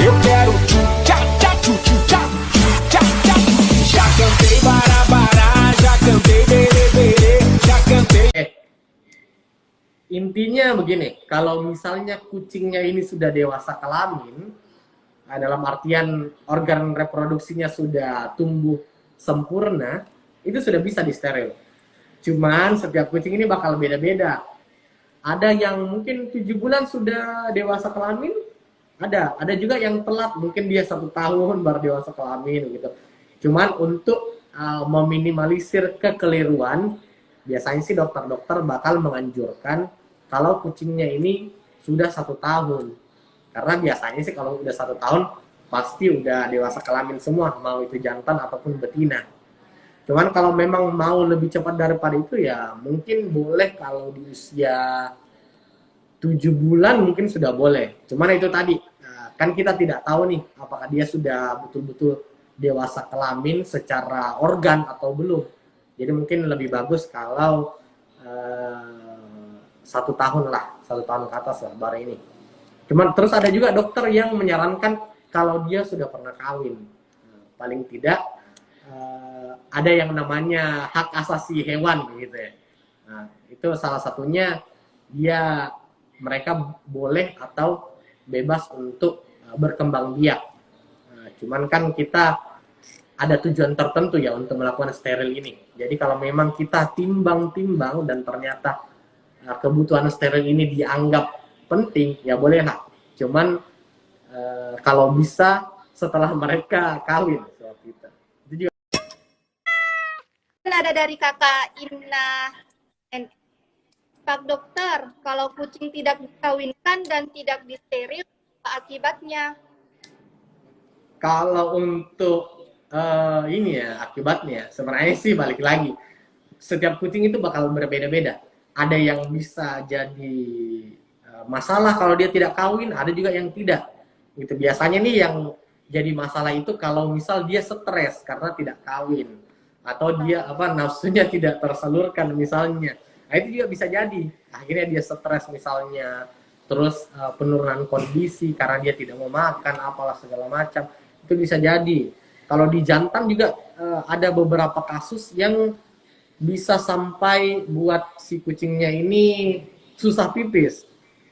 Eu quero tchá, tchá, tchu, tchu, tchá, tchá, tchá. Já cantei bará-bará, já cantei berê-berê, já cantei. Intinya begini, kalau misalnya kucingnya ini sudah dewasa kelamin, dalam artian organ reproduksinya sudah tumbuh sempurna, itu sudah bisa disteril. Cuman setiap kucing ini bakal beda-beda. Ada yang mungkin 7 bulan sudah dewasa kelamin, ada juga yang telat, mungkin dia 1 tahun baru dewasa kelamin gitu. Cuman untuk meminimalisir kekeliruan, biasanya sih dokter-dokter bakal menganjurkan kalau kucingnya ini sudah 1 tahun, karena biasanya sih kalau udah 1 tahun pasti udah dewasa kelamin semua, mau itu jantan ataupun betina. Cuman kalau memang mau lebih cepat daripada itu ya mungkin boleh kalau di usia 7 bulan mungkin sudah boleh. Cuman itu tadi, kan kita tidak tahu nih apakah dia sudah betul-betul dewasa kelamin secara organ atau belum. Jadi mungkin lebih bagus kalau 1 tahun lah, 1 tahun ke atas lah baru ini. Cuman terus ada juga dokter yang menyarankan kalau dia sudah pernah kawin, paling tidak ada yang namanya hak asasi hewan gitu ya. Nah, itu salah satunya mereka boleh atau bebas untuk berkembang biak. Nah, cuman kan kita ada tujuan tertentu ya untuk melakukan steril ini. Jadi kalau memang kita timbang-timbang dan ternyata kebutuhan steril ini dianggap penting, ya boleh lah. Cuman kalau bisa setelah mereka kawin. Ada dari kakak Imna, Pak Dokter, kalau kucing tidak dikawinkan dan tidak disteril, apa akibatnya? Kalau untuk ini ya akibatnya, sebenarnya sih balik lagi, setiap kucing itu bakal berbeda-beda. Ada yang bisa jadi masalah kalau dia tidak kawin, ada juga yang tidak. Itu biasanya nih yang jadi masalah itu kalau misal dia stres karena tidak kawin, atau dia nafsunya tidak tersalurkan misalnya. Nah itu juga bisa jadi akhirnya dia stres misalnya, terus penurunan kondisi karena dia tidak mau makan apalah segala macam, itu bisa jadi. Kalau di jantan juga ada beberapa kasus yang bisa sampai buat si kucingnya ini susah pipis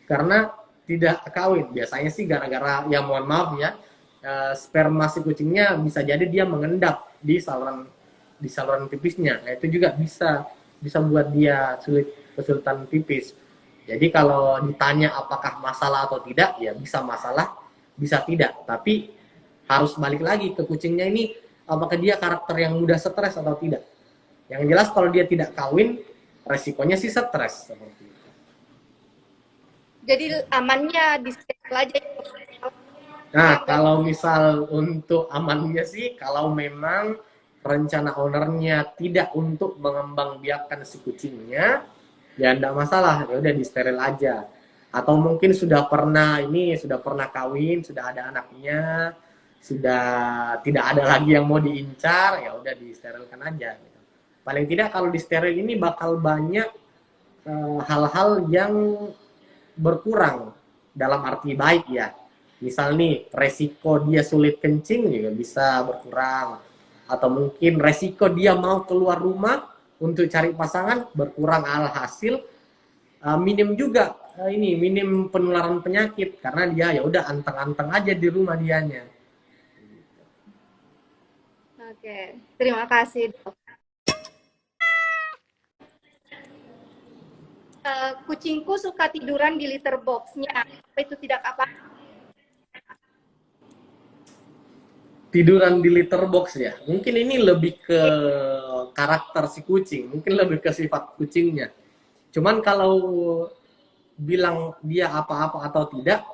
karena tidak kawin. Biasanya sih gara-gara, ya mohon maaf ya, sperma si kucingnya bisa jadi dia mengendap di saluran pipisnya. Nah, itu juga bisa buat dia kesulitan pipis. Jadi kalau ditanya apakah masalah atau tidak, ya bisa masalah, bisa tidak. Tapi harus balik lagi ke kucingnya ini, apakah dia karakter yang mudah stres atau tidak. Yang jelas kalau dia tidak kawin, resikonya sih stres seperti itu. Jadi amannya di steril aja. Nah, kalau misal untuk amannya sih, kalau memang rencana ownernya tidak untuk mengembangbiakkan si kucingnya, ya enggak masalah, ya udah di steril aja. Atau mungkin sudah pernah kawin, sudah ada anaknya, sudah tidak ada lagi yang mau diincar, ya udah disterilkan aja. Gitu. Paling tidak kalau di steril ini bakal banyak hal-hal yang berkurang dalam arti baik ya. Misal nih resiko dia sulit kencing juga bisa berkurang, atau mungkin resiko dia mau keluar rumah untuk cari pasangan berkurang, alhasil minim juga minim penularan penyakit karena dia ya udah anteng-anteng aja di rumah dianya. Oke, terima kasih Dok. Kucingku suka tiduran di litter box-nya. Apa itu tidak apa? Tiduran di litter box ya. Mungkin ini lebih ke karakter si kucing, mungkin lebih ke sifat kucingnya. Cuman kalau bilang dia apa-apa atau tidak,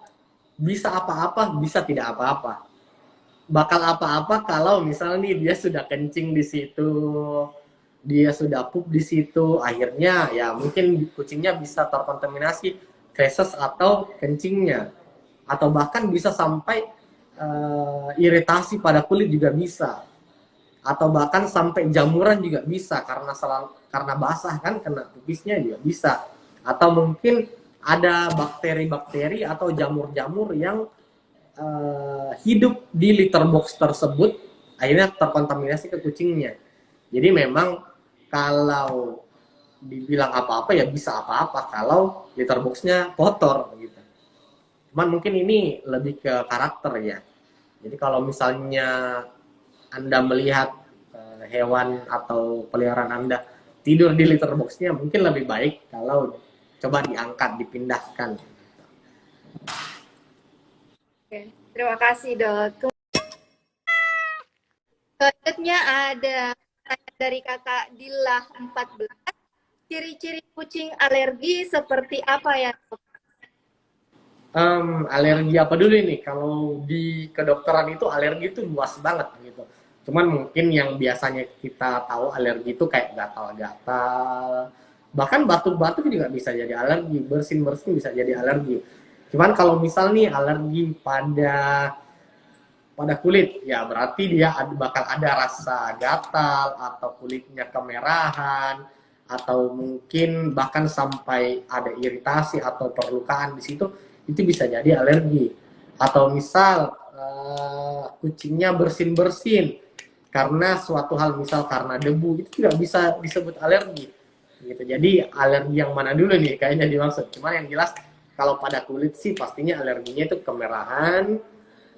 bisa apa-apa, bisa tidak apa-apa. Bakal apa-apa kalau misalnya dia sudah kencing di situ, dia sudah pup di situ, akhirnya ya mungkin kucingnya bisa terkontaminasi feses atau kencingnya, atau bahkan bisa sampai iritasi pada kulit juga bisa, atau bahkan sampai jamuran juga bisa karena basah kan, kena pipisnya juga bisa, atau mungkin ada bakteri-bakteri atau jamur-jamur yang hidup di litter box tersebut akhirnya terkontaminasi ke kucingnya. Jadi memang kalau dibilang apa-apa ya bisa apa-apa kalau litter box-nya kotor gitu. Cuman mungkin ini lebih ke karakter ya. Jadi kalau misalnya Anda melihat hewan atau peliharaan Anda tidur di litter box-nya, mungkin lebih baik kalau coba diangkat, dipindahkan. Oke, terima kasih dok. Selanjutnya ada pertanyaan dari kakak Dilah 14. Ciri-ciri kucing alergi seperti apa ya dok? Alergi apa dulu ini? Kalau di kedokteran itu alergi itu luas banget gitu. Cuman mungkin yang biasanya kita tahu alergi itu kayak gatal-gatal, bahkan batuk-batuk juga bisa jadi alergi, bersin-bersin bisa jadi alergi. Cuman kalau misal nih alergi pada kulit, ya berarti dia bakal ada rasa gatal atau kulitnya kemerahan atau mungkin bahkan sampai ada iritasi atau perlukaan di situ, itu bisa jadi alergi. Atau misal kucingnya bersin-bersin karena suatu hal, misal karena debu, itu tidak bisa disebut alergi gitu. Jadi alergi yang mana dulu nih kayaknya dimaksud. Cuma yang jelas kalau pada kulit sih pastinya alerginya itu kemerahan,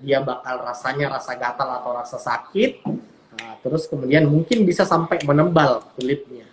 dia bakal rasanya rasa gatal atau rasa sakit, terus kemudian mungkin bisa sampai menebal kulitnya.